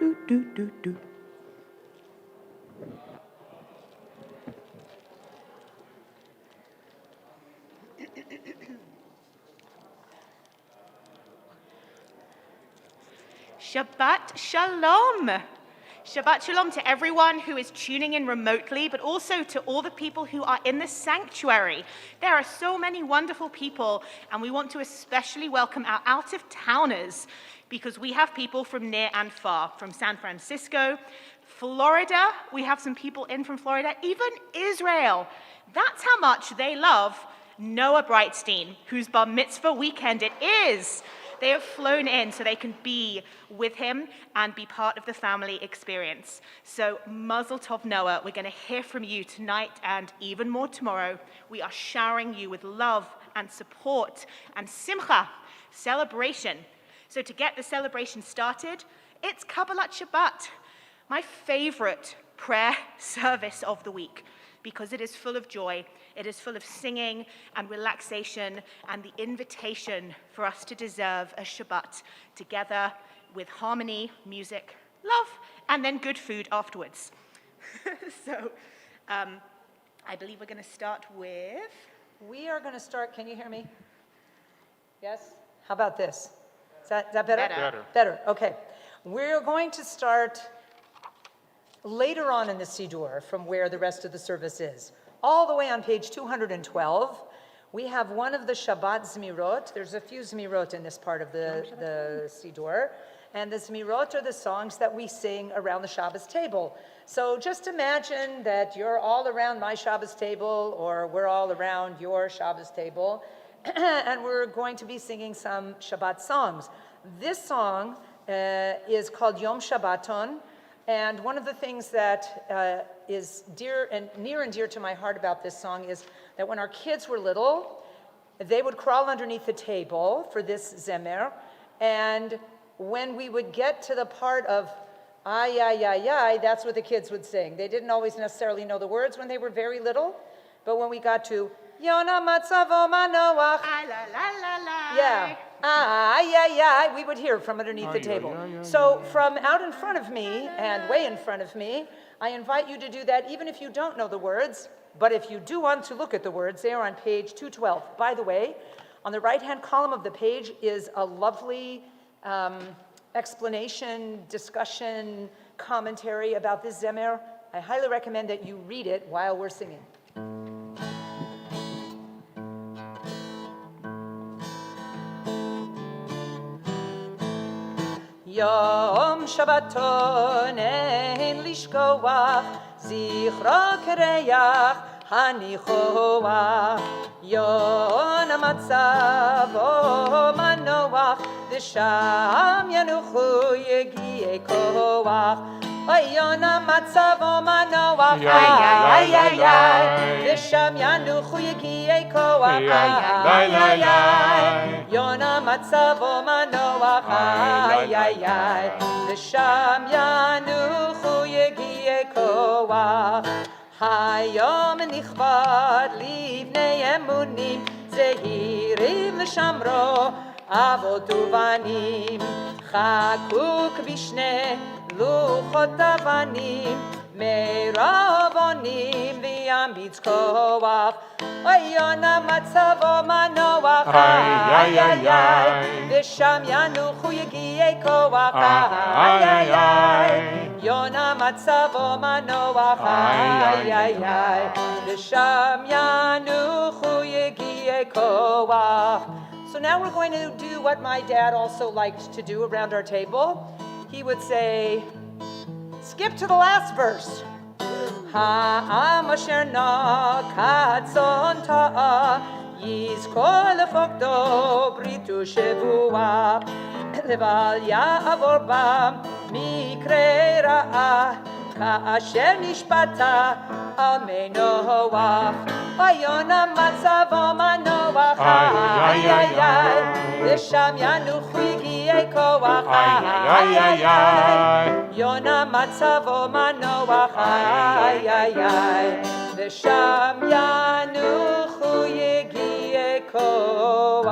do, do, do, do. Shabbat Shalom. Shabbat Shalom to everyone who is tuning in remotely, but also to all the people who are in the sanctuary. There are so many wonderful people, and we want to especially welcome our out-of-towners, because we have people from near and far, from San Francisco, Florida. We have some people in from Florida, even Israel. That's how much they love Noah Brightstein, whose bar mitzvah weekend it is. They have flown in so they can be with him and be part of the family experience. So Mazel Tov, Noah. We're going to hear from you tonight and even more tomorrow. We are showering you with love and support and simcha, celebration. So to get the celebration started, it's Kabbalat Shabbat, my favorite prayer service of the week, because it is full of joy, it is full of singing and relaxation and the invitation for us to deserve a Shabbat together with harmony, music, love, and then good food afterwards. So I believe we're going to start with... We are going to start, can you hear me? Yes? How about this? Is that better? Better, okay. We're going to start later on in the Siddur from where the rest of the service is. All the way on page 212, we have one of the Shabbat Zmirot. There's a few Zmirot in this part of the Siddur. And the Zmirot are the songs that we sing around the Shabbos table. So just imagine that you're all around my Shabbos table, or we're all around your Shabbos table, and we're going to be singing some Shabbat songs. This song is called Yom Shabbaton. And one of the things that is near and dear to my heart about this song is that when our kids were little, they would crawl underneath the table for this zemer, and when we would get to the part of ay, ay, ay, ay, that's what the kids would sing. They didn't always necessarily know the words when they were very little, but when we got to Yona Matzavo Manoach, ay, la, la, la, la. Yeah. Ay, ay, ay, we would hear from underneath the table. So from out in front of me and way in front of me, I invite you to do that even if you don't know the words. But if you do want to look at the words, they are on page 212. By the way, on the right-hand column of the page is a lovely explanation, discussion, commentary about this zemer. I highly recommend that you read it while we're singing. Yom Shabbaton ein lishkoach, zichro kereach hanichoach. Yon amatzav o manoach, v'sham yanuchu yegiei koach. Yon amatzav o manoach, ay, ay, ay, v'sham yanuchu yegiei koach. Ay, ay, ay, yon amatzav o manoach, ay, ay, ay, v'sham yanuchu yegiei koach. Hayom nichbad livnei emunim, zehirim l'shamro avot uvanim, chakuk b'shnei luchot avanim, meravonim v'yamitz koach. Oyona matzavo manoach, ay, ay, ay, v'sham yanuchu yegiei koach, ay, ay, ay, Yona matzavo manoach, ay, ay, ay, v'sham yanuchu yegiei koach. So now we're going to do what my dad also liked to do around our table. He would say, skip to the last verse. Ha'am asher nakatzon ta'a, yizkor lefokdo britu shevua, leval ya'avor bam mikre ra'a, ka'asher nishpata amen Noach. Vayona matzavo manoach, ay, ay, ay, v'sham yanuchu yegiei koach, ay, ay, ay, Yona matzavo manoach, ay, ay, ay, v'sham yanuchu yegiei koach.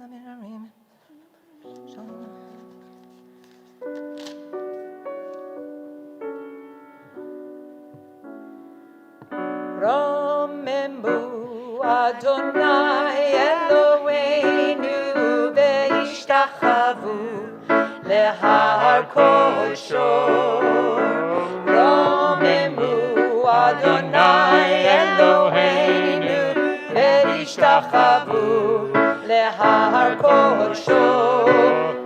רוממו אדוני אלוהינו והשתחוו להר קודשו. רוממו אדוני אלוהינו והשתחוו להר קודשו.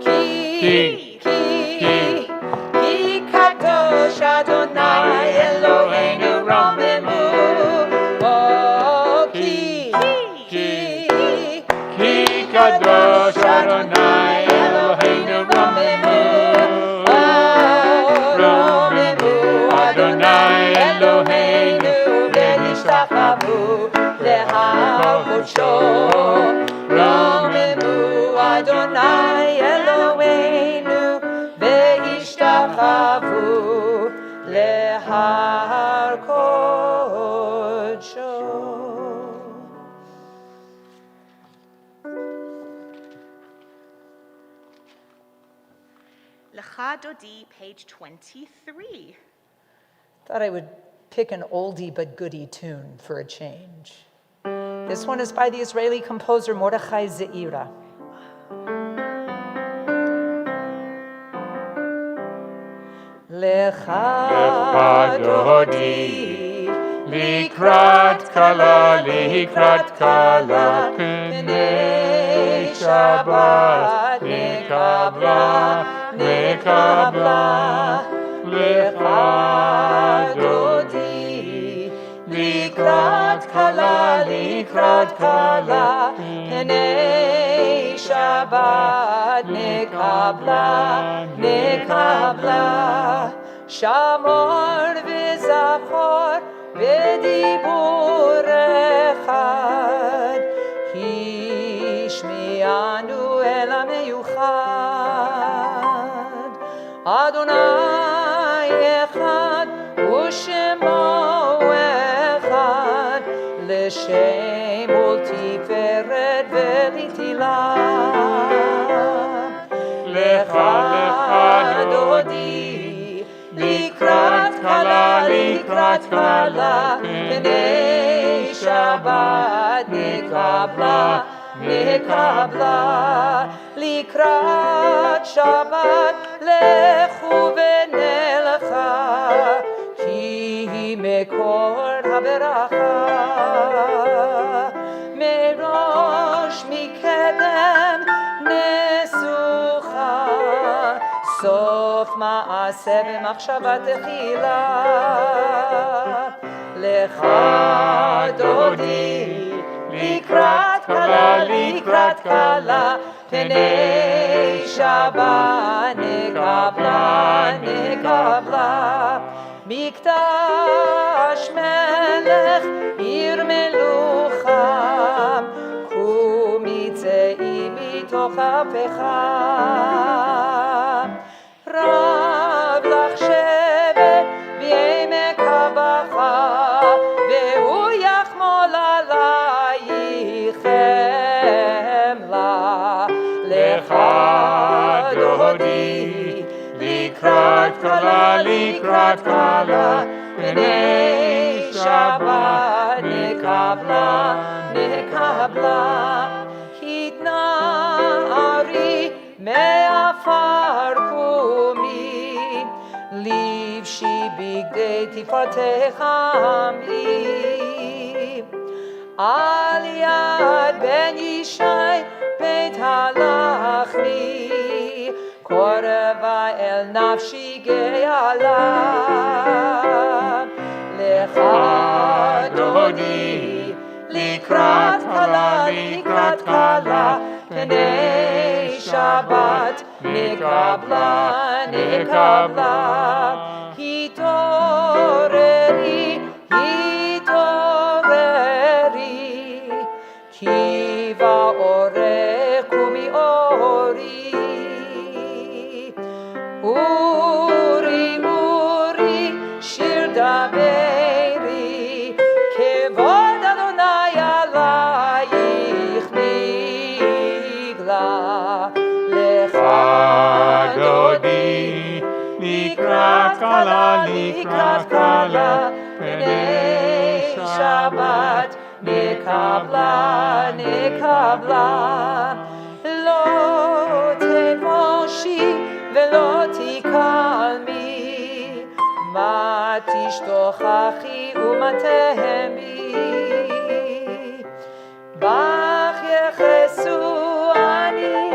כי קדוש אדוני אלוהינו רוממו. כי קדוש אדוני אלוהינו רוממו. רוממו אדוני אלוהינו והשתחוו להר קודשו. רוממו אדוני אלוהינו והשתחוו להר קודשו. Lecha Dodi, page 23. Thought I would pick an oldie but goodie tune for a change. This one is by the Israeli composer Mordechai Zeira. Lecha Dodi, likrat kala, pnei Shabbat, nekabla. Lecha Dodi, likrat kala, pnei Shabbat, nekabla. Shamor v'zachor v'dibur echad, hishmi'anu el ha'meyuchad. Adonai echad u'shemo echad, l'shem u'tiferet v'litilah. Lecha Dodi, likrat kala, pnei Shabbat, nekabla. Likrat Shabbat, lechu v'nelcha, ki mekor haberacha. Merosh mikedem nesucha, sof ma'aseh b'machshava techila. Lecha Dodi, likrat kala, pnei Shabbat, nekabla. Mikdash melech ir melucha, kumitzei mitoch ha'pecham. Rav lach shevet v'yemek habacha, ve'hu yachmol alayich chemla. Lecha Dodi, likrat kala, pnei Shabbat, nekabla. Hitna ari me'afar kumi, livshi bigdei tifatecha amli. Al yad ben Yishai beit halachmi, korva el nafshi ge'ala. Lecha Dodi, likrat kala, pnei Shabbat, nekabla. Hitoreri, kiva orech kumi ori. Uri, shir daveri, kevod Adonai alayich nigla. Lecha Dodi, likrat kala, pnei Shabbat, נקבלה, נקבלה. לא תבושי ולא תקלמי, מה תשתוכחי ומה תהמי. בך יחסו עניי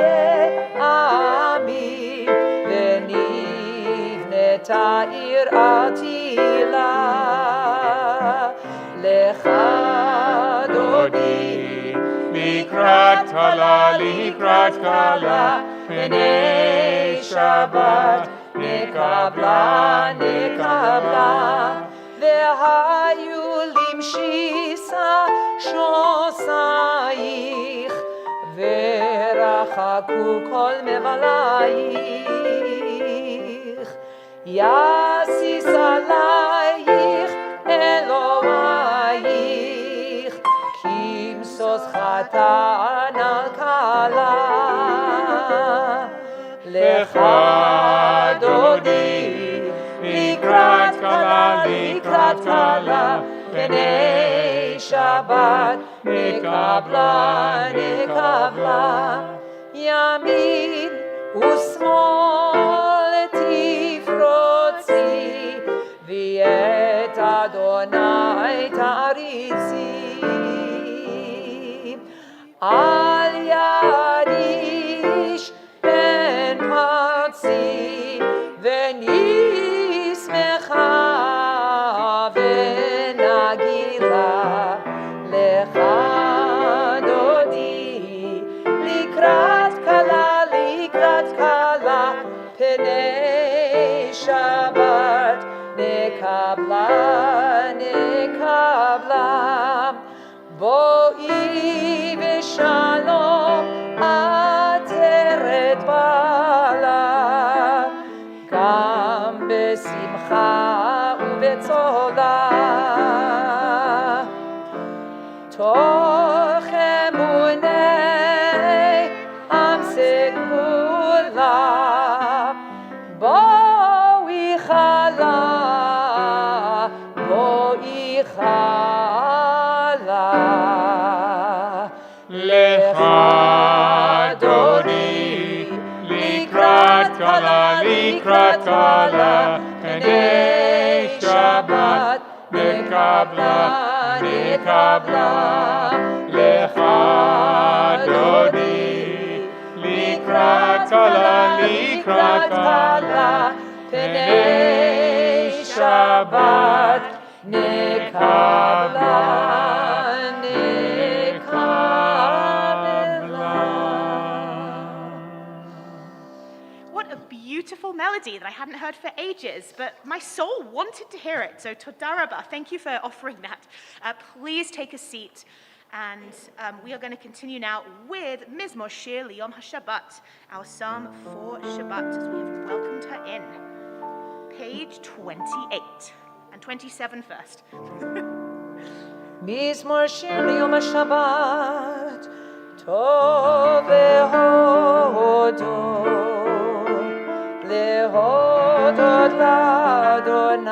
עמי, ונבנתה עיר עתילה. לך דודי לקראת כלה, לקראת כלה, פני שבת נקבלה, נקבלה. והיו למשיסה שוסייך, ורחקו כל מבלייך. יסיס עלייך אלוהייך, כמסוס חתן על כלה. לך דודי לקראת כלה, לקראת כלה, פני שבת נקבלה, נקבלה. ימין ושמאל תפרוצי, ואת אדוני תעריצי. אל יריש פן פרצי, ונשמחה ונגילה. לך דודי לקראת כלה, לקראת כלה, פני שבת נקבלה, נקבלה. בואי בשלום עטרת בעלה, גם בשמחה ובצולה. תוך אמוני עם סגולה, בואי חלה, בואי חלה. לך דודי לקראת כלה, לקראת כלה, פני שבת נקבלה, נקבלה. לך דודי לקראת כלה, לקראת כלה, פני שבת נקבלה, נקבלה. What a beautiful melody that I hadn't heard for ages, but my soul wanted to hear it. So Toda Rabba, thank you for offering that. Please take a seat, and we are going to continue now with Mizmor Shir Liyom HaShabbat, our psalm for Shabbat, as we have welcomed her in. Page 28, and 27 first. מזמור שיר ליום השבת, טוב להודות לאדוני,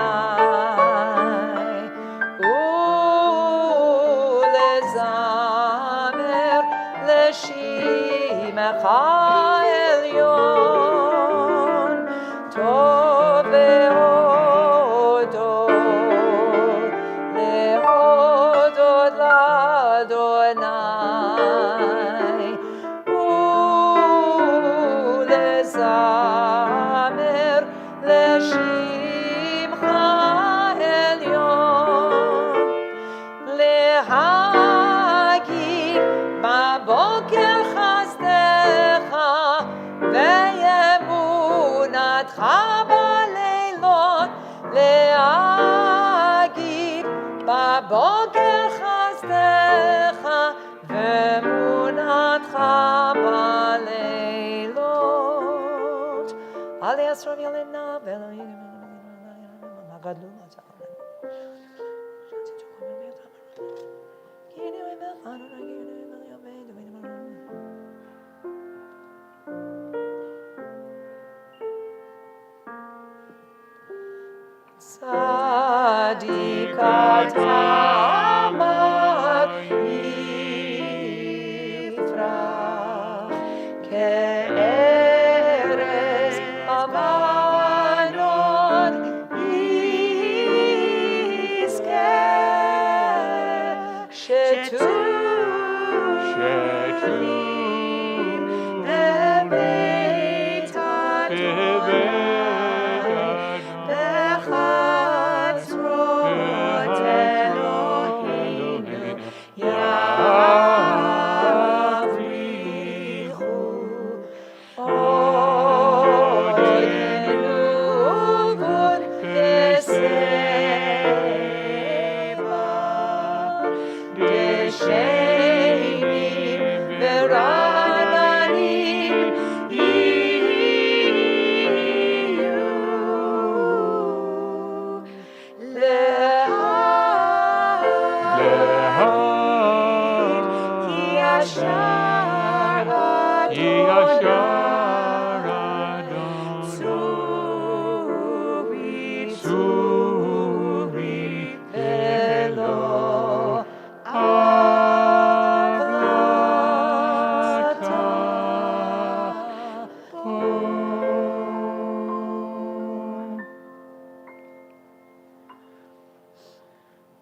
ולזמר לשמך העליון. טוב להודות לאדוני, ולזמר לשמך העליון. להגיד בבוקר חסדך ואמונתך בלילות, להגיד בבוקר חסדך ואמונתך בלילות. אל יסרב ילנה גדלו צדיק אתה מעיד בבית בחצרות אלוהינו יבריחו עודנו ובוד וסבא דשנים ורעננים יהיו להעיד כי ישר אדוני צורי ולא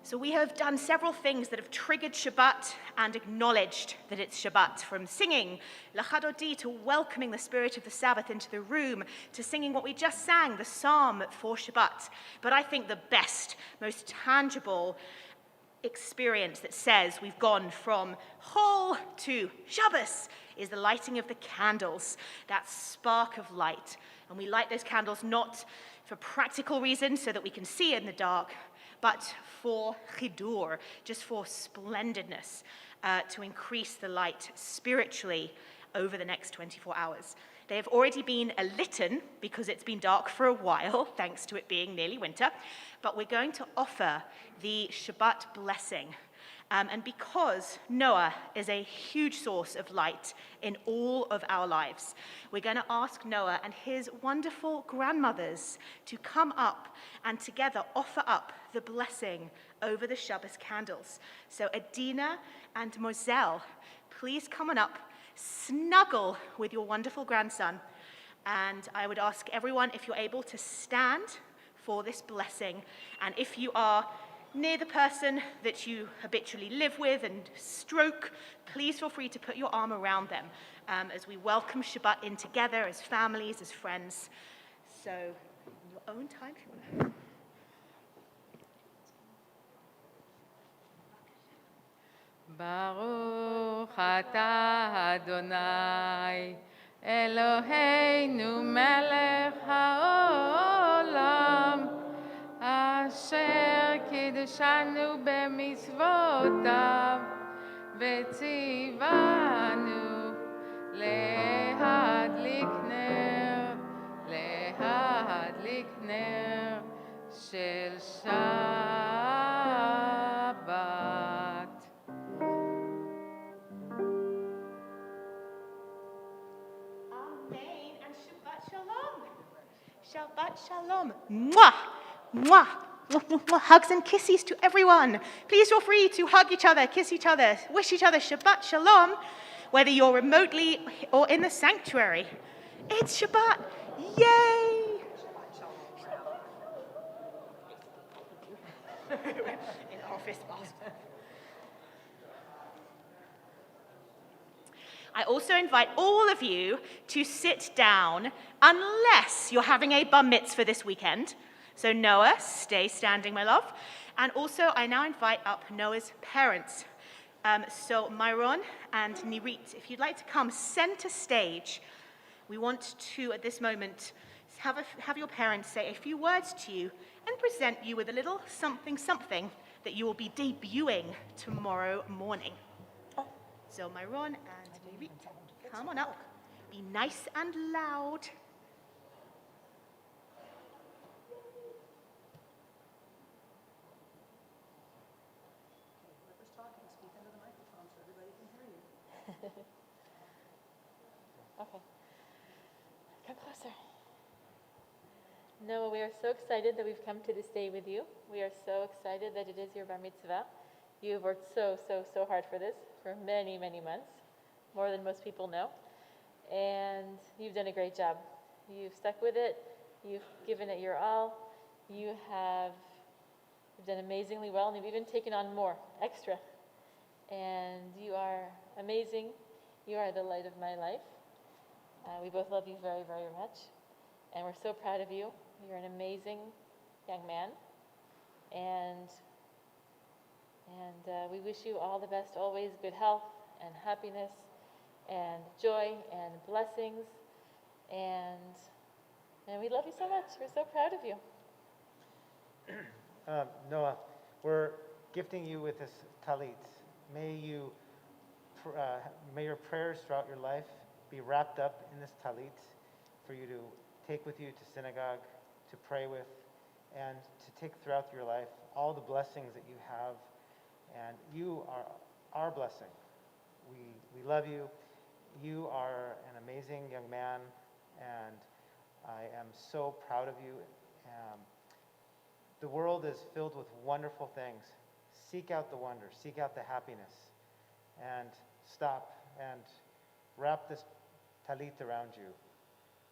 So we have done several things that have triggered Shabbat and acknowledged that it's Shabbat, from singing L'chadodi to welcoming the spirit of the Sabbath into the room, to singing what we just sang, the psalm for Shabbat. But I think the best, most tangible experience that says we've gone from Chol to Shabbos is the lighting of the candles, that spark of light. And we light those candles not for practical reasons so that we can see in the dark, but for chidur, just for splendidness, to increase the light spiritually over the next 24 hours. They have already been lit because it's been dark for a while, thanks to it being nearly winter, but we're going to offer the Shabbat blessing. And because Noah is a huge source of light in all of our lives, we're going to ask Noah and his wonderful grandmothers to come up and together offer up the blessing over the Shabbos candles. So Adina and Moselle, please come on up, snuggle with your wonderful grandson. And I would ask everyone, if you're able, to stand for this blessing. And if you are near the person that you habitually live with and stroke, please feel free to put your arm around them as we welcome Shabbat in together as families, as friends. So, in your own time, if you want to. Baruch atah Adonai Eloheinu melech haolam asher kiddushanu b'mitzvotav v'tzivanu lehadlik ner shel Shabbat. Amen and Shabbat Shalom. Shabbat Shalom. Mwah! Mwah! Hugs and kisses to everyone. Please feel free to hug each other, kiss each other, wish each other Shabbat Shalom, whether you're remotely or in the sanctuary. It's Shabbat. Yay! In office. I also invite all of you to sit down unless you're having a bar mitzvah this weekend. So Noah, stay standing, my love. And also, I now invite up Noah's parents. So Myron and Nirit, if you'd like to come center stage, we want to, at this moment, have your parents say a few words to you and present you with a little something that you will be debuting tomorrow morning. So Myron and Nirit, come on up. Be nice and loud. Okay. Come closer. Noah, we are so excited that we've come to this day with you. We are so excited that it is your bar mitzvah. You have worked so hard for this for many, many months, more than most people know. And you've done a great job. You've stuck with it. You've given it your all. You've done amazingly well, and you've even taken on more, extra. and you are amazing. You are the light of my life. We both love you very, very much, and we're so proud of you. You're an amazing young man, and we wish you all the best, always good health and happiness and joy and blessings, and we love you so much. We're so proud of you. Noah, we're gifting you with this talit. May your prayers throughout your life be wrapped up in this talit for you to take with you to synagogue, to pray with, and to take throughout your life all the blessings that you have. And you are our blessing. We love you. You are an amazing young man, and I am so proud of you. The world is filled with wonderful things. Seek out the wonder, seek out the happiness, and stop and wrap this talit around you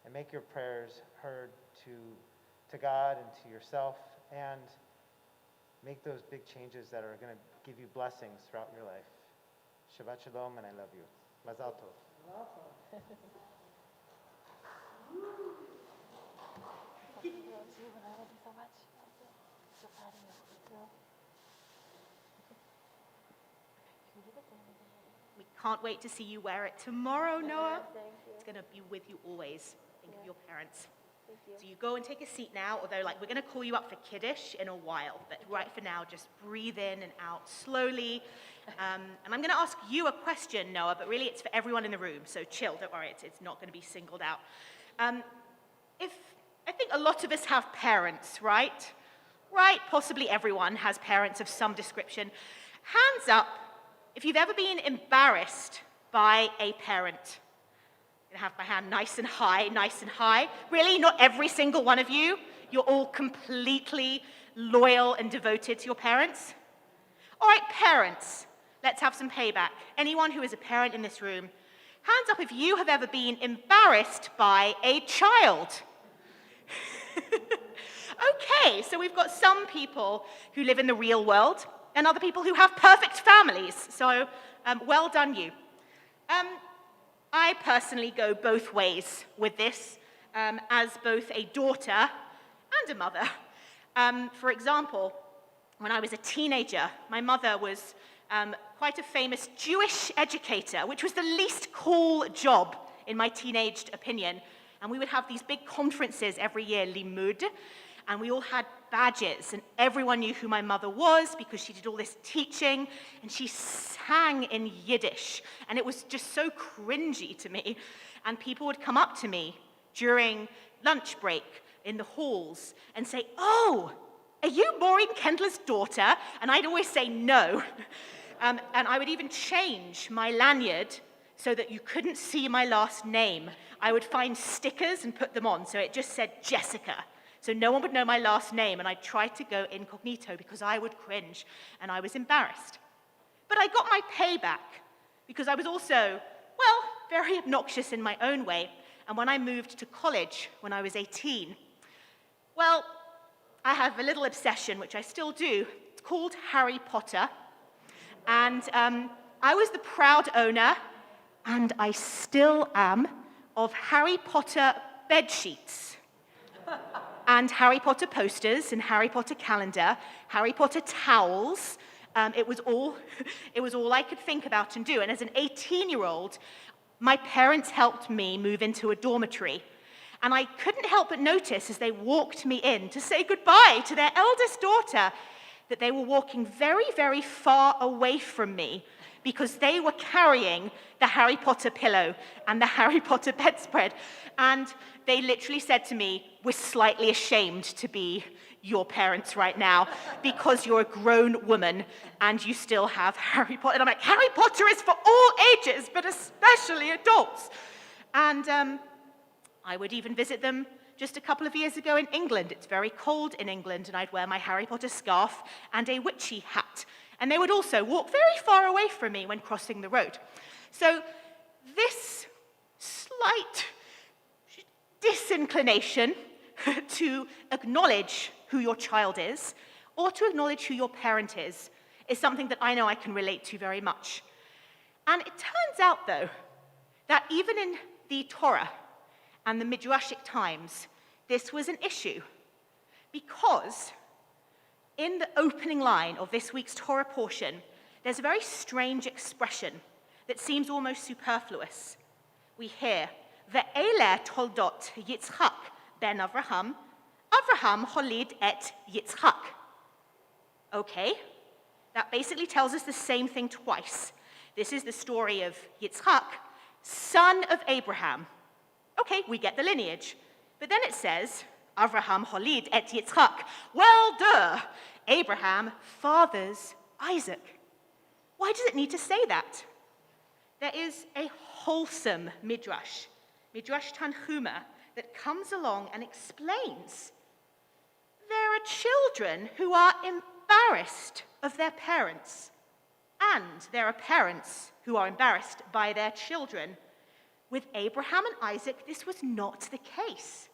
and make your prayers heard to God and to yourself, and make those big changes that are going to give you blessings throughout your life. Shabbat Shalom, and I love you. Mazal Tov. We can't wait to see you wear it tomorrow, Noah. Thank you. It's going to be with you always. Think of your parents. Thank you. So you go and take a seat now, although we're going to call you up for Kiddush in a while. But right for now, just breathe in and out slowly. And I'm going to ask you a question, Noah, but really it's for everyone in the room. So chill, don't worry, it's not going to be singled out. I think a lot of us have parents, right? Right? Possibly everyone has parents of some description. Hands up if you've ever been embarrassed by a parent. I have my hand nice and high, nice and high. Really, not every single one of you. You're all completely loyal and devoted to your parents. All right, parents, let's have some payback. Anyone who is a parent in this room, hands up if you have ever been embarrassed by a child. Okay, so we've got some people who live in the real world and other people who have perfect families. So well done you. I personally go both ways with this as both a daughter and a mother. For example, when I was a teenager, my mother was quite a famous Jewish educator, which was the least cool job, in my teenaged opinion. And we would have these big conferences every year, Limud, and we all had badges, and everyone knew who my mother was because she did all this teaching, and she sang in Yiddish, and it was just so cringy to me. And people would come up to me during lunch break in the halls and say, "Oh, are you Maureen Kendler's daughter?" And I'd always say no. And I would even change my lanyard so that you couldn't see my last name. I would find stickers and put them on, so it just said Jessica. So no one would know my last name, and I tried to go incognito because I would cringe, and I was embarrassed. But I got my payback because I was also, well, very obnoxious in my own way. And when I moved to college when I was 18, well, I have a little obsession, which I still do. It's called Harry Potter. And I was the proud owner, and I still am, of Harry Potter bedsheets. And Harry Potter posters and Harry Potter calendar, Harry Potter towels. It was all I could think about and do. And as an 18-year-old, my parents helped me move into a dormitory. And I couldn't help but notice as they walked me in to say goodbye to their eldest daughter that they were walking very, very far away from me because they were carrying the Harry Potter pillow and the Harry Potter bedspread. And they literally said to me, "We're slightly ashamed to be your parents right now because you're a grown woman and you still have Harry Potter." And I'm like, Harry Potter is for all ages, but especially adults. And I would even visit them just a couple of years ago in England. It's very cold in England, and I'd wear my Harry Potter scarf and a witchy hat. And they would also walk very far away from me when crossing the road. So this slight disinclination to acknowledge who your child is or to acknowledge who your parent is is something that I know I can relate to very much. And it turns out, though, that even in the Torah and the Midrashic times, this was an issue. Because in the opening line of this week's Torah portion, there's a very strange expression that seems almost superfluous. We hear, Ve'ele toldot Yitzchak ben Avraham, Avraham holid et Yitzchak. Okay, that basically tells us the same thing twice. This is the story of Yitzchak, son of Abraham. Okay, we get the lineage. But then it says, Avraham holid et Yitzchak. Well, duh, Abraham fathers Isaac. Why does it need to say that? There is a wholesome midrash, Midrash Tanhuma, that comes along and explains there are children who are embarrassed of their parents, and there are parents who are embarrassed by their children. With Abraham and Isaac, this was not the case.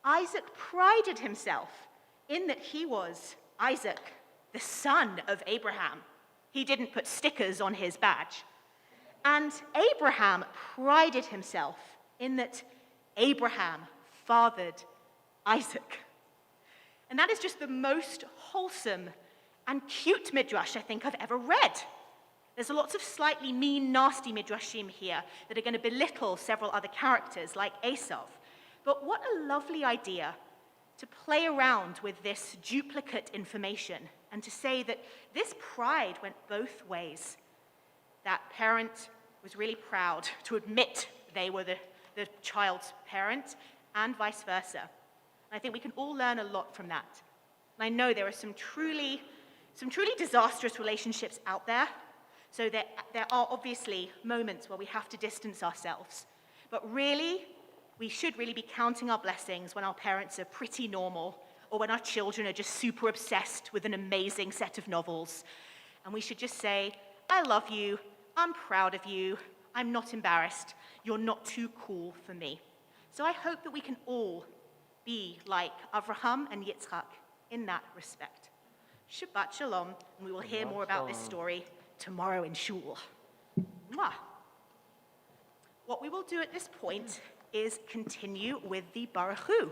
Isaac prided himself in that he was Isaac, the son of Abraham. He didn't put stickers on his badge. And Abraham prided himself in that Abraham fathered Isaac. And that is just the most wholesome and cute midrash I think I've ever read. There's lots of slightly mean, nasty midrashim here that are going to belittle several other characters like Esav. But what a lovely idea to play around with this duplicate information and to say that this pride went both ways. That parent was really proud to admit they were the child's parent, and vice versa. And I think we can all learn a lot from that. And I know there are some truly disastrous relationships out there, so there are obviously moments where we have to distance ourselves. But really, we should really be counting our blessings when our parents are pretty normal, or when our children are just super obsessed with an amazing set of novels. And we should just say, I love you, I'm proud of you, I'm not embarrassed, you're not too cool for me. So I hope that we can all be like Avraham and Yitzchak in that respect. Shabbat Shalom, and we will hear more about this story tomorrow in Shul. Mwah. What we will do at this point is continue with the Baruch Hu.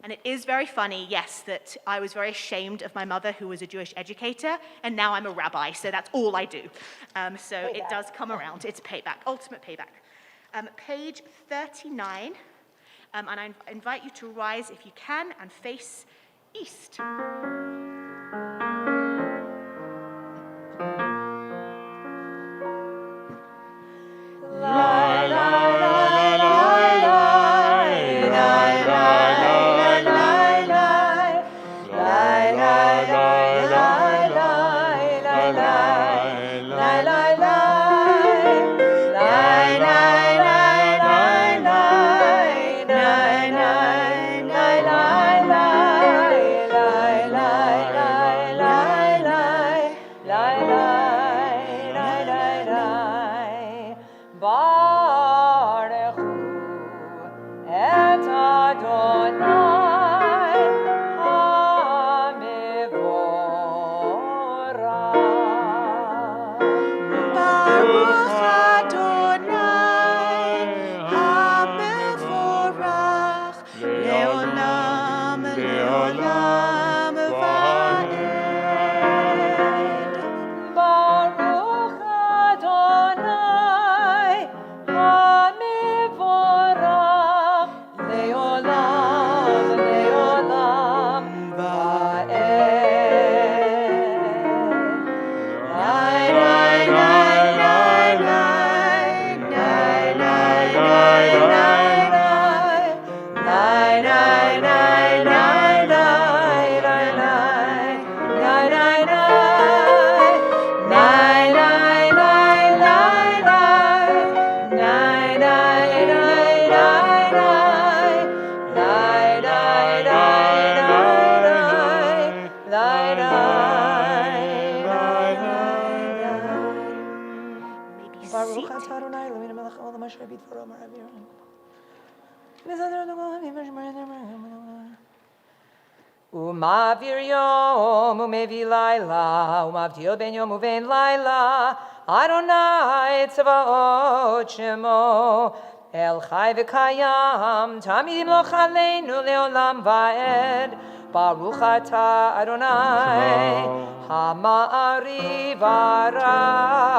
And it is very funny, yes, that I was very ashamed of my mother, who was a Jewish educator, and now I'm a rabbi, so that's all I do. So it does come around. It's payback, ultimate payback. Page 39, and I invite you to rise if you can and face east. ומעביר יום ומביא לילה, ומבדיל בין יום ובין לילה, אדוני צבאות שמו, אל חי וקיים, תמיד ימלוך עלינו לעולם ועד, ברוך אתה אדוני, המעריב הרבי.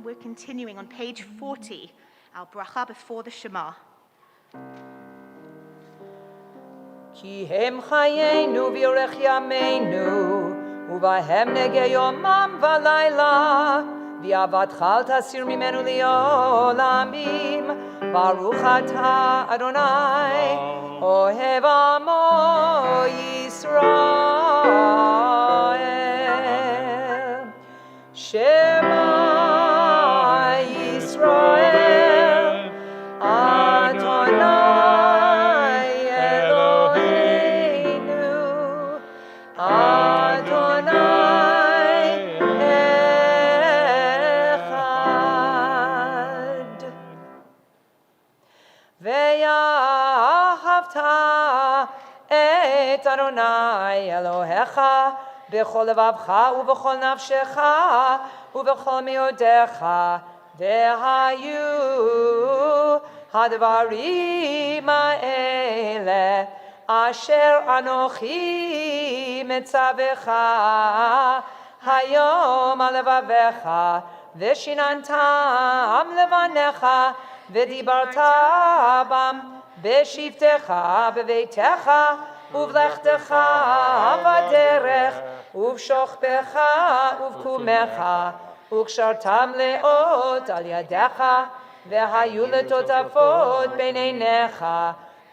We're continuing on page 40, our bracha before the Shema. כי הם חיינו ויורך ימינו, ובהם נגע יומם ולילה, ואהבתך אל תסיר ממנו לעולמים, ברוך אתה אדוני, אוהב עמו ישראל. שמע ישראל, אדוני אלוהינו, אדוני אחד. ואהבת את אדוני אלוהיך בכל לבבך ובכל נפשך ובכל מאודיך, והיו הדברים האלה אשר אנוכי מצווך היום על לבביך, ושיננתם לבניך, ודיברת בם בשבתך בביתך ובלכתך בדרך ובשוכבך ובקומך, וקשרתם לאות על ידיך, והיו לטוטפות בין עיניך,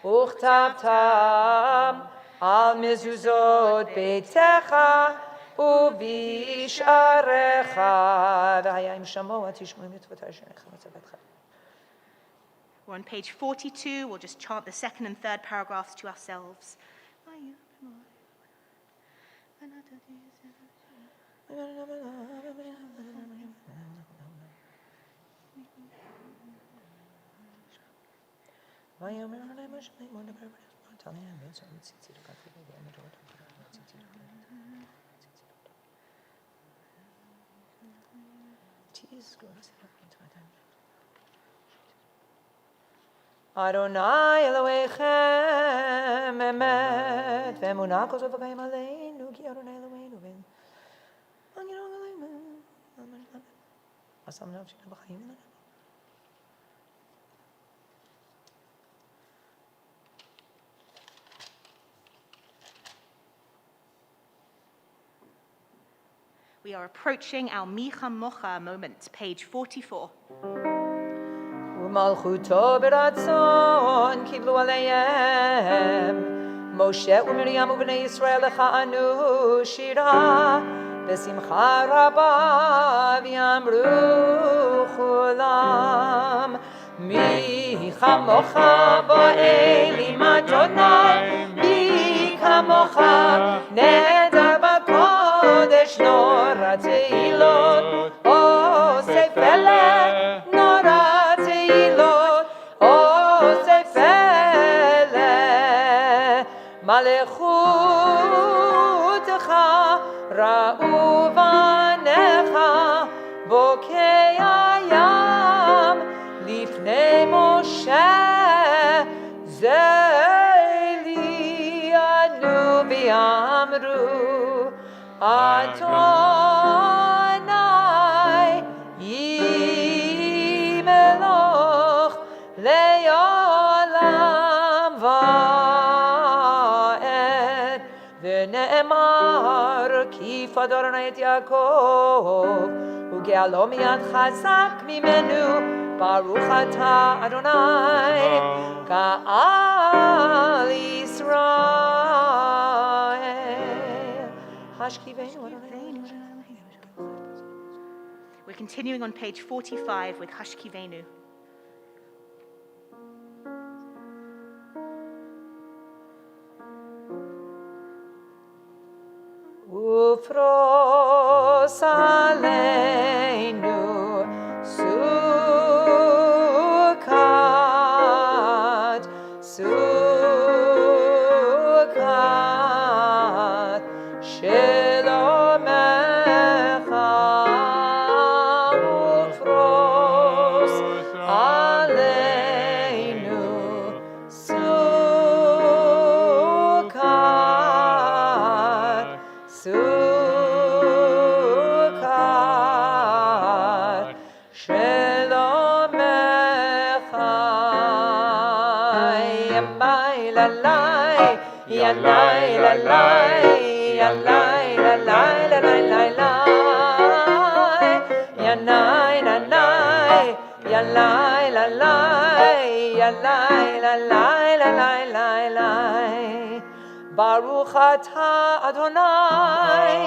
וכתבתם על מזוזות ביתך ובשעריך, והיה אם שמוע תשמעו מצוות אשריך ומצוותך. We're on page 42. We'll just chant the second and third paragraphs to ourselves. אדוני אלוהיכם אמת ואמונה כזאת וקיים עלינו, כי אדוני אלוהינו ואין מנגנון עלינו. עשה נפשנו בחיים לנו. We are approaching our Micha Mocha moment, page 44. ומלכותו ברצון קיבלו עליהם משה ומרים ובני ישראל לכהנו שירה בשמחה רבה, ויאמרו כולם מי כמוך באלים אדוני, מי כמוך נדר בקודש נורא תהילות, עושה פלא נורא תהילות, עושה פלא מלכותך ראו בניך, בוקי הים לפני משה, זה לי ענו ואמרו אדוני ימלוך לעולם ועד. ונאמר כי פדה אדוני את יעקב וגאלו מיד חזק ממנו, ברוך אתה אדוני גאל ישראל. השכיבנו אדוני. We're continuing on page 45 with Hashkivenu. ופרוס עלינו סוכה yamai la lai, ya lai la lai, ya lai la lai la lai lai lai, ya lai la lai, ya lai la lai, ya lai la lai la lai lai lai. Baruch atah Adonai,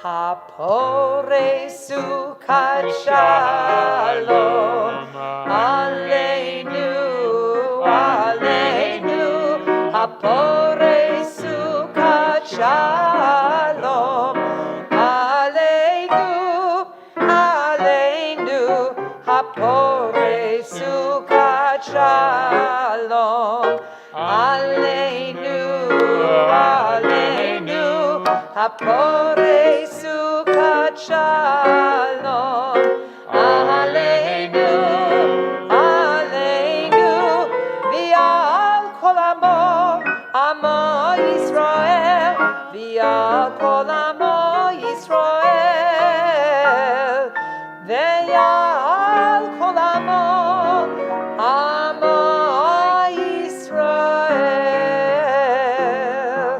hapore sukat shalom, aleinu, aleinu, hapore sukat shalom, aleinu, aleinu, hapore sukat shalom, aleinu, aleinu, hapore sukat shalom, aleinu, aleinu, v'al kol amo Yisrael, v'al kol amo Yisrael, v'al kol amo Yisrael,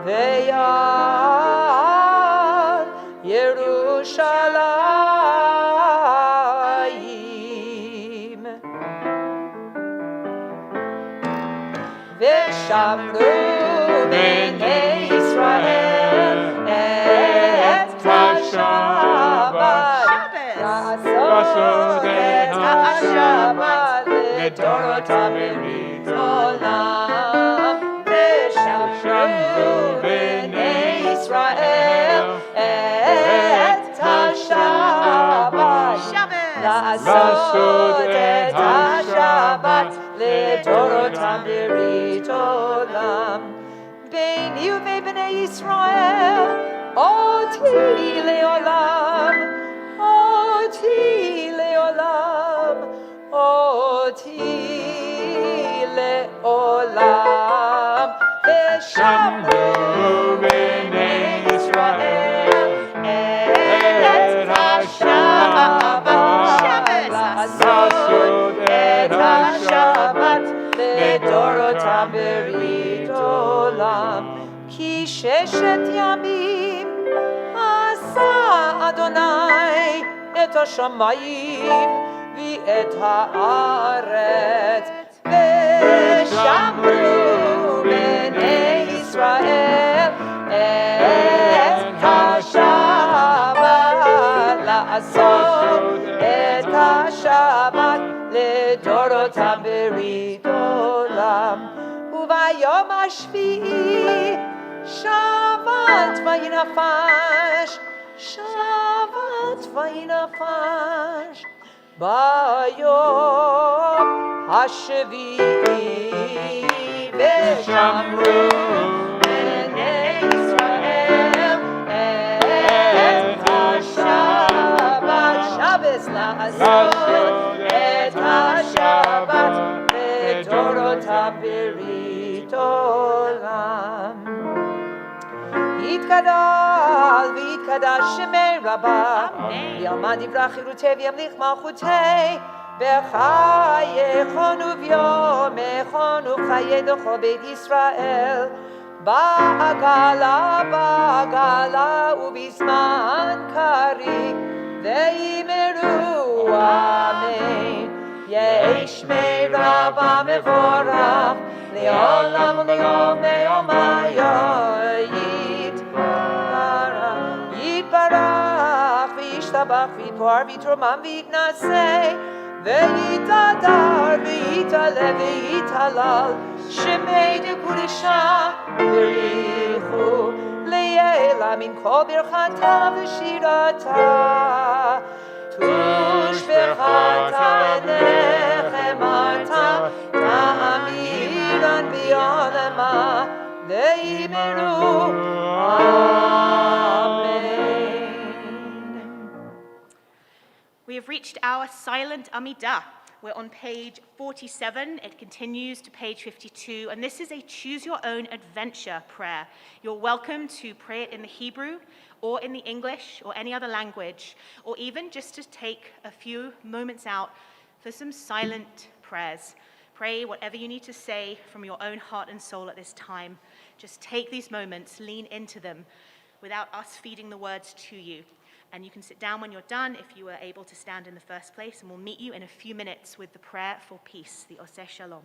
v'al Yerushalayim. V'shamru b'nei Yisrael et ha-Shabbat, לעשות את השבת לדורותם ברית עולם. ושמרו בני ישראל את השבת, לעשות את השבת לדורותם ברית עולם. ביני ובני ישראל אותי לעולם, אותי לעולם, אותי לעולם. ושמרו בני ישראל את השבת, לעשות את השבת לדורותם ברית עולם. כי ששת ימים עשה אדוני את השמיים ואת הארץ, ושמרו בני ישראל את השבת, לעשות את השבת לדורותם ברית עולם. וביום השביעי שבת וינפש, שבת וינפש, ביום השביעי. ושמרו בני ישראל את השבת, שבס לעשות את השבת לדורותם ברית עולם. יתגדל ויתקדש שמי רבה, וילמד דברי חירותי וימליך מלכותי, בחייכון וביומכון וחיי לכל בית ישראל, בעגלה בעגלה ובזמן קריב, ואמרו אמן. יש שמי רבה מבורך, לעולם ולעולמי עולמי יתברך וישתבח ויתפאר ויתרומם ויתנשא ויתהדר ויתעלה ויתהלל, שמי דקודשה בריחו לעילא מן כל ברכתה ושירתה, תושבחתה ונחמתה, תאמירן בעולמה, ואמרו Amen. We have reached our silent Amidah. We're on page 47. It continues to page 52. And this is a choose your own adventure prayer. You're welcome to pray it in the Hebrew or in the English or any other language, or even just to take a few moments out for some silent prayers. Pray whatever you need to say from your own heart and soul at this time. Just take these moments, lean into them without us feeding the words to you. And you can sit down when you're done if you were able to stand in the first place, and we'll meet you in a few minutes with the prayer for peace, the Oseh Shalom.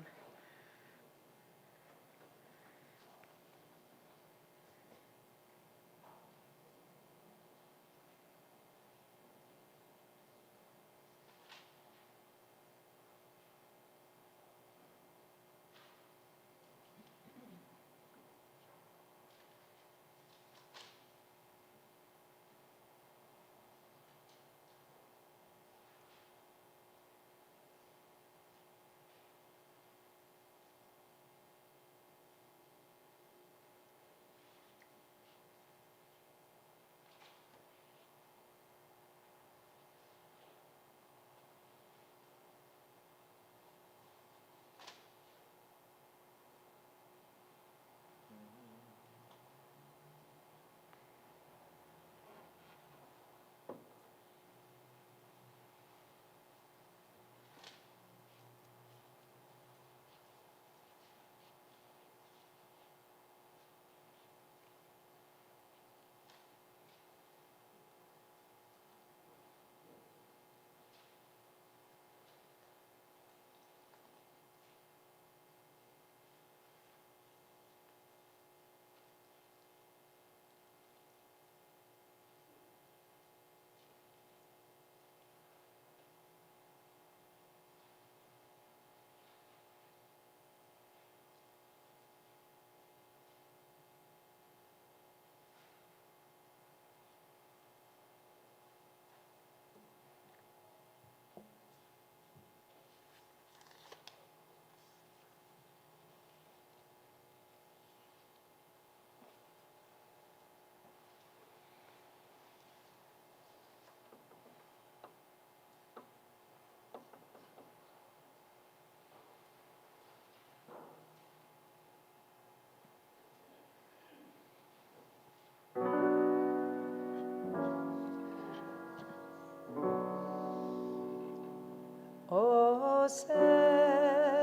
Oseh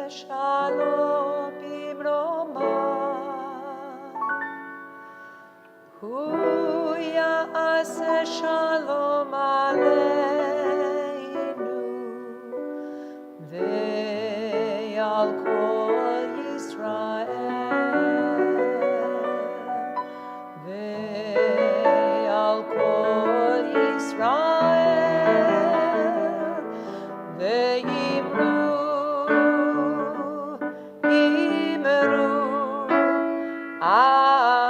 Shalom Bimroma, Hu Ya'aseh Shalom Aleinu, Ve'al Kol Yisrael, Ve'al Kol Yisrael, Ve'imru, Imru, Amen.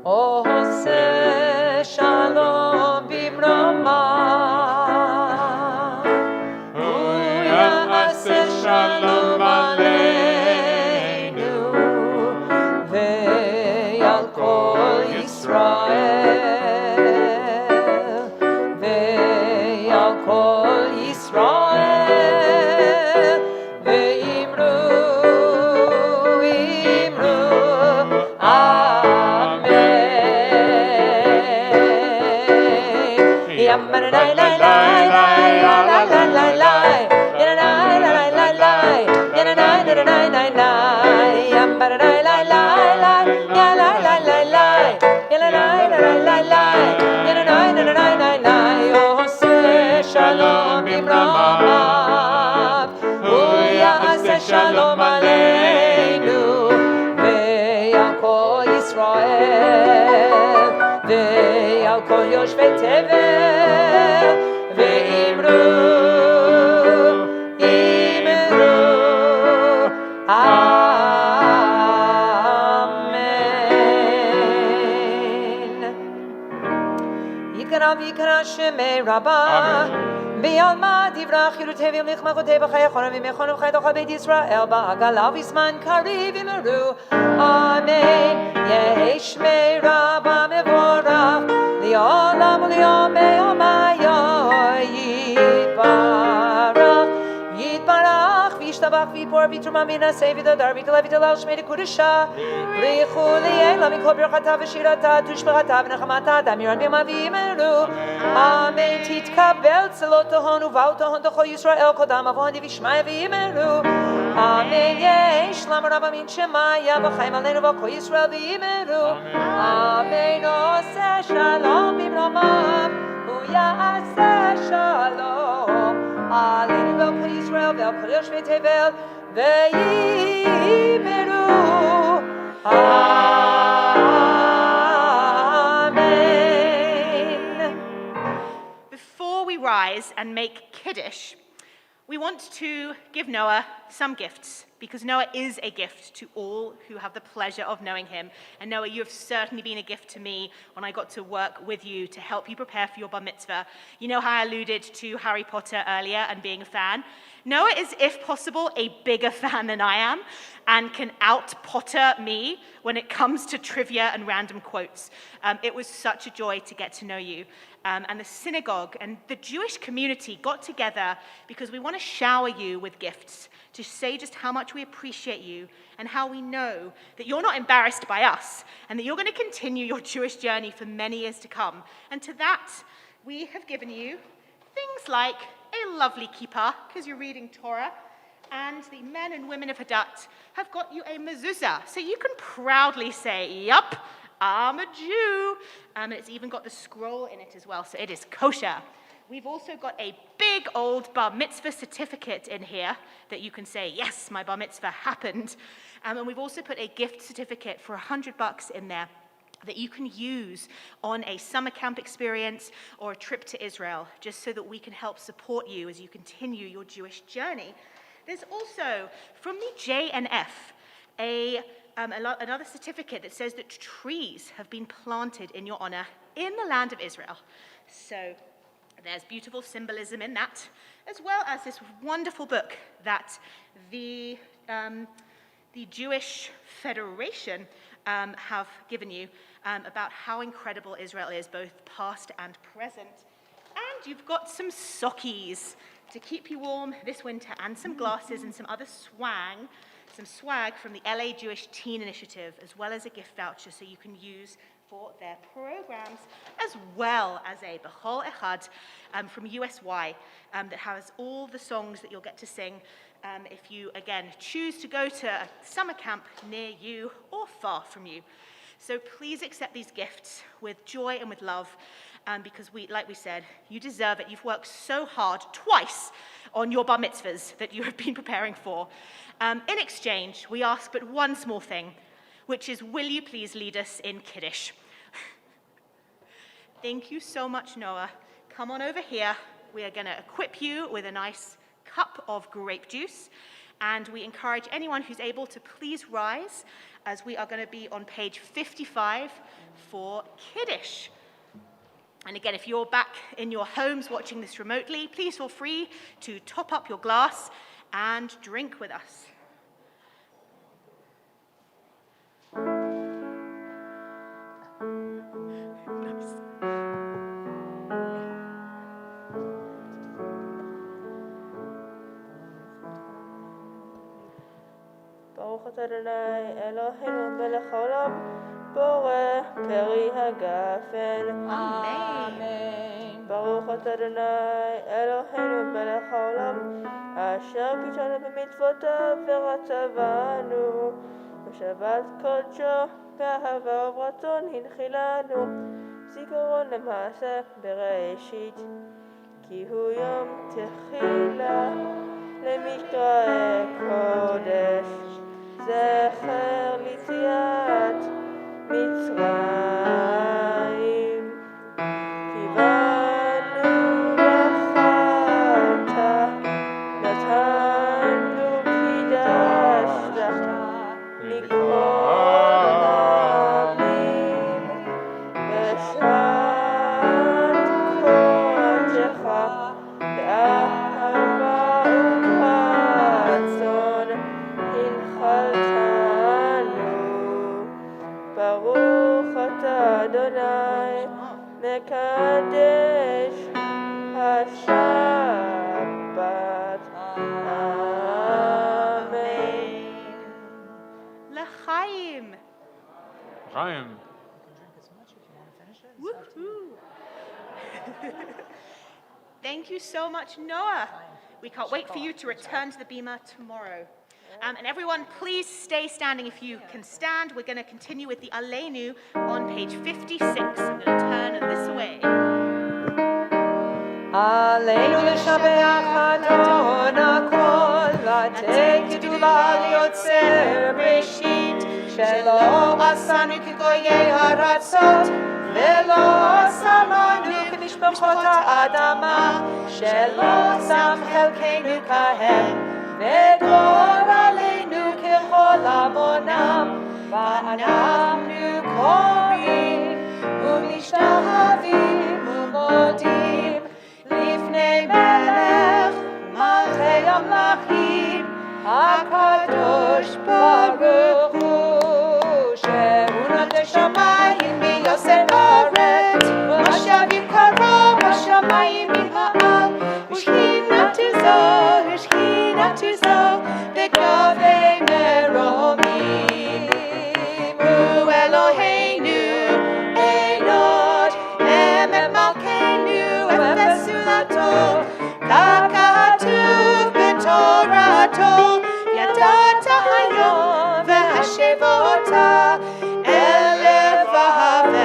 Oseh Shalom Bimroma, Hu Ya'aseh Shalom Aleinu, Ve'al Kol Yisrael, Ve'al Kol Yisrael, Ve'imru, Imru, Amen. Yammanai lai lai lai la la la la la, yananai la la la la, yananai la la la la, yammanai lai lai lai, ya la la la la, yananai la la la la, yananai la la la la. Oseh Shalom Bimroma, Hu Ya'aseh Shalom Aleinu, Ve'al Kol Yisrael, Ve'al Kol Yoshvei Tevel, Ve'imru, Imru, Amen. Yikarav Yikara Shemei Rabbah, Be'alma Divrach Yerutevim Lichmachotei B'chai Choravim Echonu Chai Tocha Beit Yisrael Ba'agala V'zman Kariv Imeru, Amen. Yehi Shmei Rabbah Mevorach, Li'olam U'li'omei Omayo, Yitbarach, Yitbarach, V'yishtabach Por Vituma Mina Savida Darvita Levita Lalshmeda Kudisha Brichuli Lami Kobrata Vashirata Tushparata Nachamata Damiran Bimavimeru Amen Titkabel Selotohonu Vautohon Docho Yisrael Kodam Avon Vishmaya Vimeru Amen Yesh Lamarabam Shemaya Vachaim Alenu Vako Yisrael Vimeru Amen Ose Shalom Bimramav Uya Ase Shalom Alenu Vako Yisrael Vel Kodesh V'Tevel Ve'yimeru Amen. Before we rise and make Kiddush, we want to give Noah some gifts, because Noah is a gift to all who have the pleasure of knowing him. And Noah, you have certainly been a gift to me when I got to work with you to help you prepare for your bar mitzvah. You know how I alluded to Harry Potter earlier and being a fan? Noah is, if possible, a bigger fan than I am and can out-Potter me when it comes to trivia and random quotes. It was such a joy to get to know you. And the synagogue and the Jewish community got together because we want to shower you with gifts to say just how much we appreciate you and how we know that you're not embarrassed by us and that you're going to continue your Jewish journey for many years to come. And to that, we have given you things like a lovely kippah, because you're reading Torah, and the men and women of Hadat have got you a mezuzah, so you can proudly say, yup, I'm a Jew. And it's even got the scroll in it as well, so it is kosher. We've also got a big old bar mitzvah certificate in here that you can say, yes, my bar mitzvah happened. And we've also put a gift certificate for $100 in there that you can use on a summer camp experience or a trip to Israel, just so that we can help support you as you continue your Jewish journey. There's also, from the JNF, another certificate that says that trees have been planted in your honor in the land of Israel. So there's beautiful symbolism in that, as well as this wonderful book that the Jewish Federation have given you about how incredible Israel is, both past and present. And you've got some sockies to keep you warm this winter, and some glasses and some other swag from the LA Jewish Teen Initiative, as well as a gift voucher so you can use for their programs, as well as a B'chol Echad from USY that has all the songs that you'll get to sing if you, again, choose to go to a summer camp near you or far from you. So please accept these gifts with joy and with love, because like we said, you deserve it. You've worked so hard twice on your bar mitzvahs that you have been preparing for. In exchange, we ask but one small thing, which is, will you please lead us in Kiddush? Thank you so much, Noah. Come on over here. We are going to equip you with a nice cup of grape juice, and we encourage anyone who's able to please rise, as we are going to be on page 55 for Kiddush. And again, if you're back in your homes watching this remotely, please feel free to top up your glass and drink with us. Nice. ברוך אתה אדוני אלוהינו מלך העולם בורא פרי הגפן. Amen. ברוך אתה אדוני אלוהינו מלך העולם אשר פיתנו במצוותיו ורצבנו בשבת קודשו באהבה וברצון הנחילנו זיכרון למעשה בראשית כי הוא יום תחילה למקרא קודש זכר ליציאת מצרים קיבלנו בחרת נתנו קידשת מכל עמים בשעת קודשך באהבה וברצון הנחלתנו ברוך אתה אדוני מקדש השבת. אמן. L'chaim. Chaim. You can drink as much if you want to finish it. It's up to you. Woohoo! Thank you so much, Noah. We can't wait for you to return to the Bima tomorrow. And everyone, please stay standing if you can stand. We're going to continue with the Aleinu on page 56. I'm going to turn this way. Aleinu l'shabeach Adon hakol, latei gedula liotzer b'reshit, shelo asanu k'goyei haratzot, velo samanu k'mishpachot ha'adama, shelo sam chelkeinu kahem, v'dor aleinu k'chol amonam, v'anachnu korim, u'mishtahavim u'modim, לפני מלך מלכי המלכים הקדוש ברוך הוא שהוא נוטה שמיים ויוסר ארץ ומשאבים קרוב בשמיים ממעל ושכינתו זו בגבי מרומים הוא אלוהינו עינות אמת מלכנו אפסולתו ככתוב בתורתו ידעת היום והשבות אל לבביך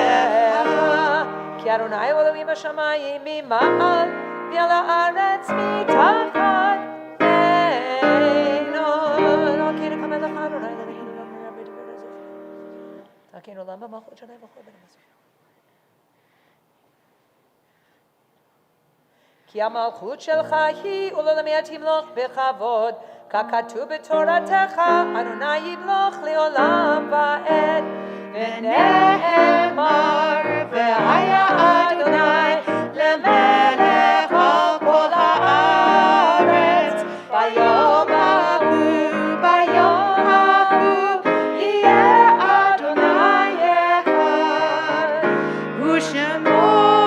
כי אדוני הוא אלוהים בשמיים ממעל ועל הארץ מתחת אינו אלוקינו כמלך אדוני אלוהינו למרבה דבר הזה תקינו עולם במלכות שלהם וכל בני מסוים כי המלכות שלך היא ולעולמי תמלוך בכבוד ככתוב בתורתך אדוני ימלוך לעולם ועד ונאמר והיה אדוני למלך על כל הארץ ביום ההוא יהיה אדוני אחד ושמו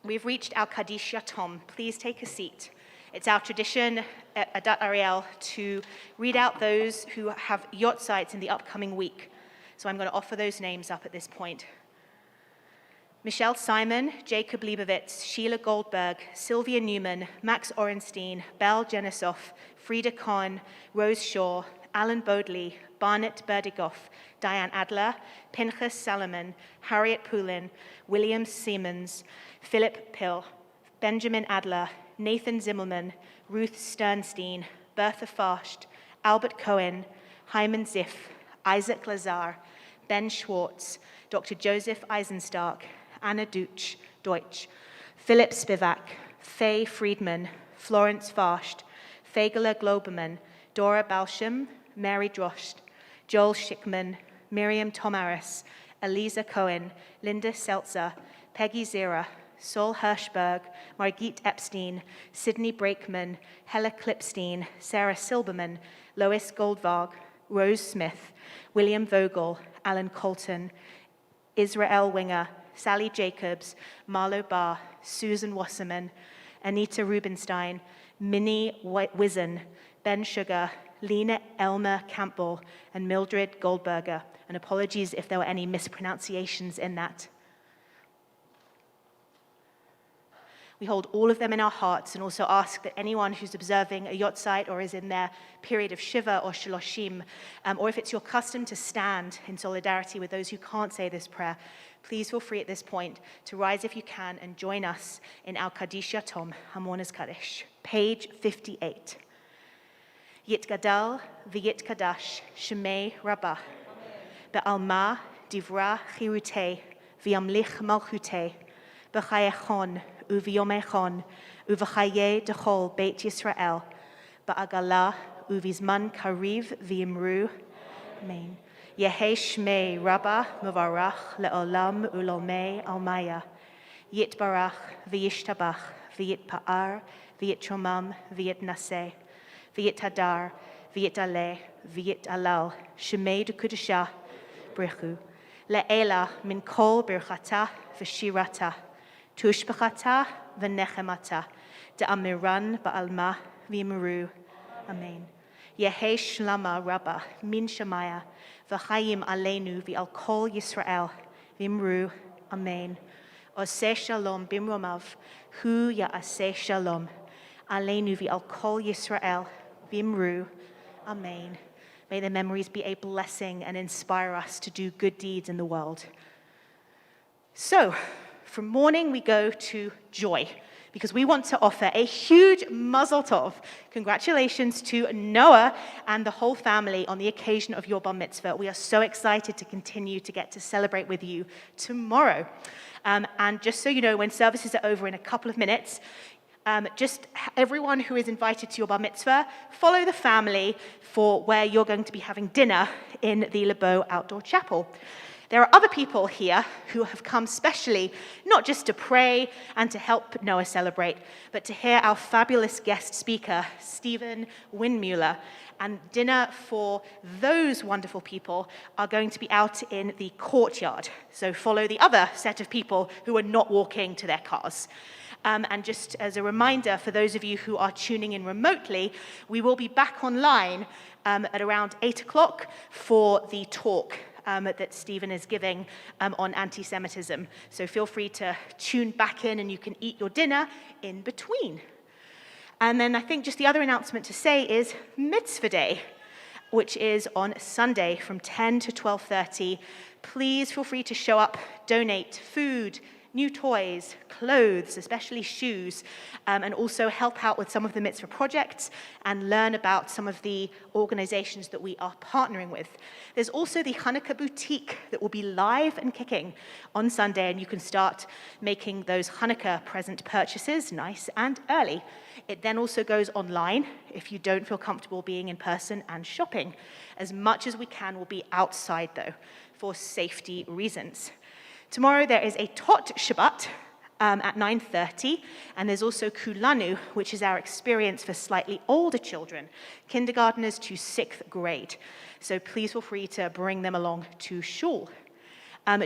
We've reached our Kaddish Yatom. Please take a seat. It's our tradition at Adat Ariel to read out those who have yortzites in the upcoming week. So I'm going to offer those names up at this point. Michelle Simon, Jacob Leibovitz, Sheila Goldberg, Sylvia Newman, Max Orenstein, Belle Jenisoff, Frida Kohn, Rose Shaw, Alan Bodley, Barnett Berdigoff, Diane Adler, Pinchas Salomon, Harriet Poulin, William Siemens, Philip Pill, Benjamin Adler, Nathan Zimmelman, Ruth Sternstein, Bertha Farsht, Albert Cohen, Hyman Ziff, Isaac Lazar, Ben Schwartz, Dr. Joseph Eisenstark, Anna Deutsch, Philip Spivak, Faye Friedman, Florence Farsht, Fagela Globerman, Dora Balsham, Mary Drost, Joel Schickman, Miriam Tomaris, Eliza Cohen, Linda Seltzer, Peggy Zira, Saul Hirschberg, Margit Epstein, Sydney Brakeman, Hella Klipstein, Sarah Silberman, Lois Goldvarg, Rose Smith, William Vogel, Alan Colton, Israel Winger, Sally Jacobs, Marlo Barr, Susan Wasserman, Anita Rubenstein, Minnie Wizen, Ben Sugar, Lena Elmer Campbell, and Mildred Goldberger. And apologies if there were any mispronunciations in that. We hold all of them in our hearts and also ask that anyone who's observing a yortzeit or is in their period of Shiva or Shaloshim, or if it's your custom to stand in solidarity with those who can't say this prayer, please feel free at this point to rise if you can and join us in our Kaddish Yatom, Hamonas Kaddish, page 58. Yitgadal v'yitkadash shemei Rabbah, be'alma divra chirutei v'yamlich malchutei, b'chayechon u'v'yomechon u'v'chaye dechol Beit Yisrael, ba'agala u'vizman kariv v'yimru. Amen. Yehei shmei Rabbah mevarach le'olam u'lomei almaya. Yitbarach v'yishtabach v'yitpa'ar v'yitromam v'yitnaseh. V'yit hadar, v'yit aleh, v'yit alal, shemei d'kudashah, brichu, le'ela min kol birchata v'shirata, tushbachata v'nechemata, de'amiran ba'alma v'imru. Amen. Yehe shlama rabba min shamaya, v'chayim aleinu v'al kol Yisrael, v'imru. Amen. Oseh shalom bimromav, hu ya'aseh shalom, aleinu v'al kol Yisrael, v'imru. Amen. May their memories be a blessing and inspire us to do good deeds in the world. So, from mourning we go to joy, because we want to offer a huge mazel tov. Congratulations to Noah and the whole family on the occasion of your bar mitzvah. We are so excited to continue to get to celebrate with you tomorrow. And just so you know, when services are over in a couple of minutes, just everyone who is invited to your bar mitzvah, follow the family for where you're going to be having dinner in the LeBeau Outdoor Chapel. There are other people here who have come specially, not just to pray and to help Noah celebrate, but to hear our fabulous guest speaker, Stephen Windmuller. And dinner for those wonderful people are going to be out in the courtyard. So follow the other set of people who are not walking to their cars. And just as a reminder, for those of you who are tuning in remotely, we will be back online at around 8 o'clock for the talk that Stephen is giving on anti-Semitism. So feel free to tune back in and you can eat your dinner in between. And then I think just the other announcement to say is Mitzvah Day, which is on Sunday from 10 to 12:30. Please feel free to show up, donate food, new toys, clothes, especially shoes, and also help out with some of the mitzvah projects and learn about some of the organizations that we are partnering with. There's also the Hanukkah Boutique that will be live and kicking on Sunday, and you can start making those Hanukkah present purchases nice and early. It then also goes online if you don't feel comfortable being in person and shopping. As much as we can will be outside, though, for safety reasons. Tomorrow there is a Tot Shabbat at 9:30, and there's also Kulanu, which is our experience for slightly older children, kindergartners to 6th grade. So please feel free to bring them along to shul. I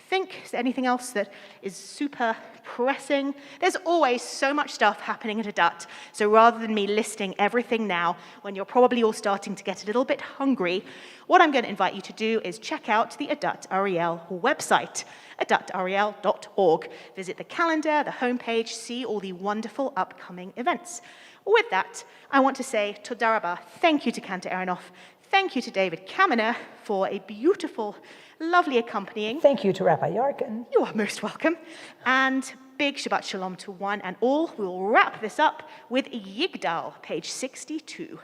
think, is there anything else that is super pressing? There's always so much stuff happening at Adat, so rather than me listing everything now, when you're probably all starting to get a little bit hungry, what I'm going to invite you to do is check out the Adat Ariel website, adatariel.org. Visit the calendar, the homepage, see all the wonderful upcoming events. With that, I want to say Toda Rabba, thank you to Cantor Aronoff, thank you to David Kaminer for a beautiful, lovely accompanying. Thank you to Rabbi Yarkin. You are most welcome. And big Shabbat Shalom to one and all. We will wrap this up with Yigdal, page 62.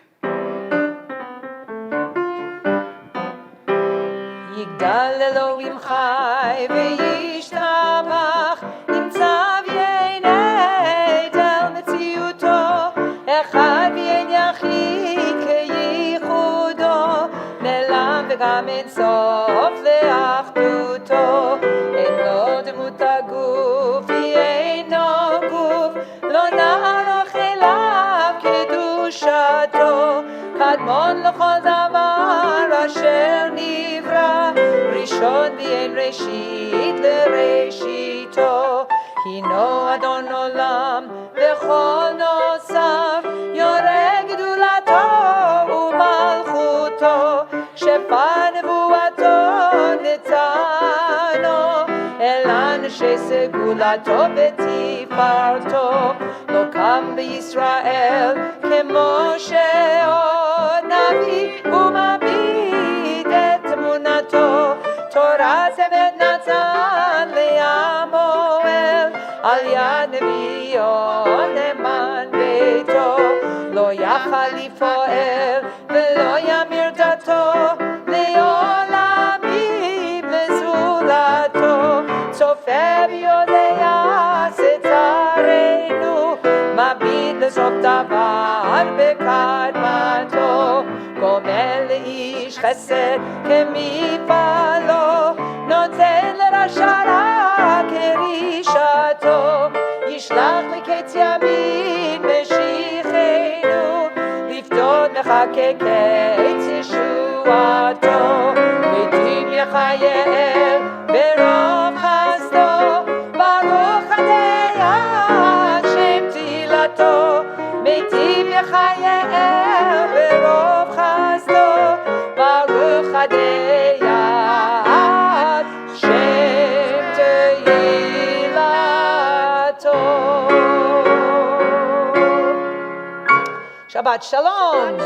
יגדל אלוהים חי וישתבח, נמצא וינד על מציאותו, אחד ואין יחיד כייחודו, נעלם וגם אין סוף לאחדותו, אין לו דמות הגוף, אינו גוף, לא נערוך אליו קדושתו, קדמון לכל דבר אשר נברא, ראשון ואין ראשית לראשיתו, הינו אדון עולם וכל נוסף, יורה גדולתו ומלכותו, שפע נבואתו נתנו, אל אנשי סגולתו ותפארתו, לא קם בישראל כמו שעוד נביא ומביט את תמונתו, תורת אמת נתן לעמו אל, על יד נביאו נאמן ביתו, לא יחליף פועל ולא ימיר דתו, לעולם בזולתו, צופה ויודע שצרינו, מביט לסוף דבר בקדמתו, גומל לאיש חסד כמפעלו, נותן לרשע רע כרישתו, ישלח לקץ ימין משיחנו, לפדות מחכה קץ תהילתו, מתים יחייהם ברוב חסדו, ברוך הדיין שם תהילתו, מתים יחייהם ברוב חסדו, ברוך הדיין שם תהילתו. Shabbat Shalom.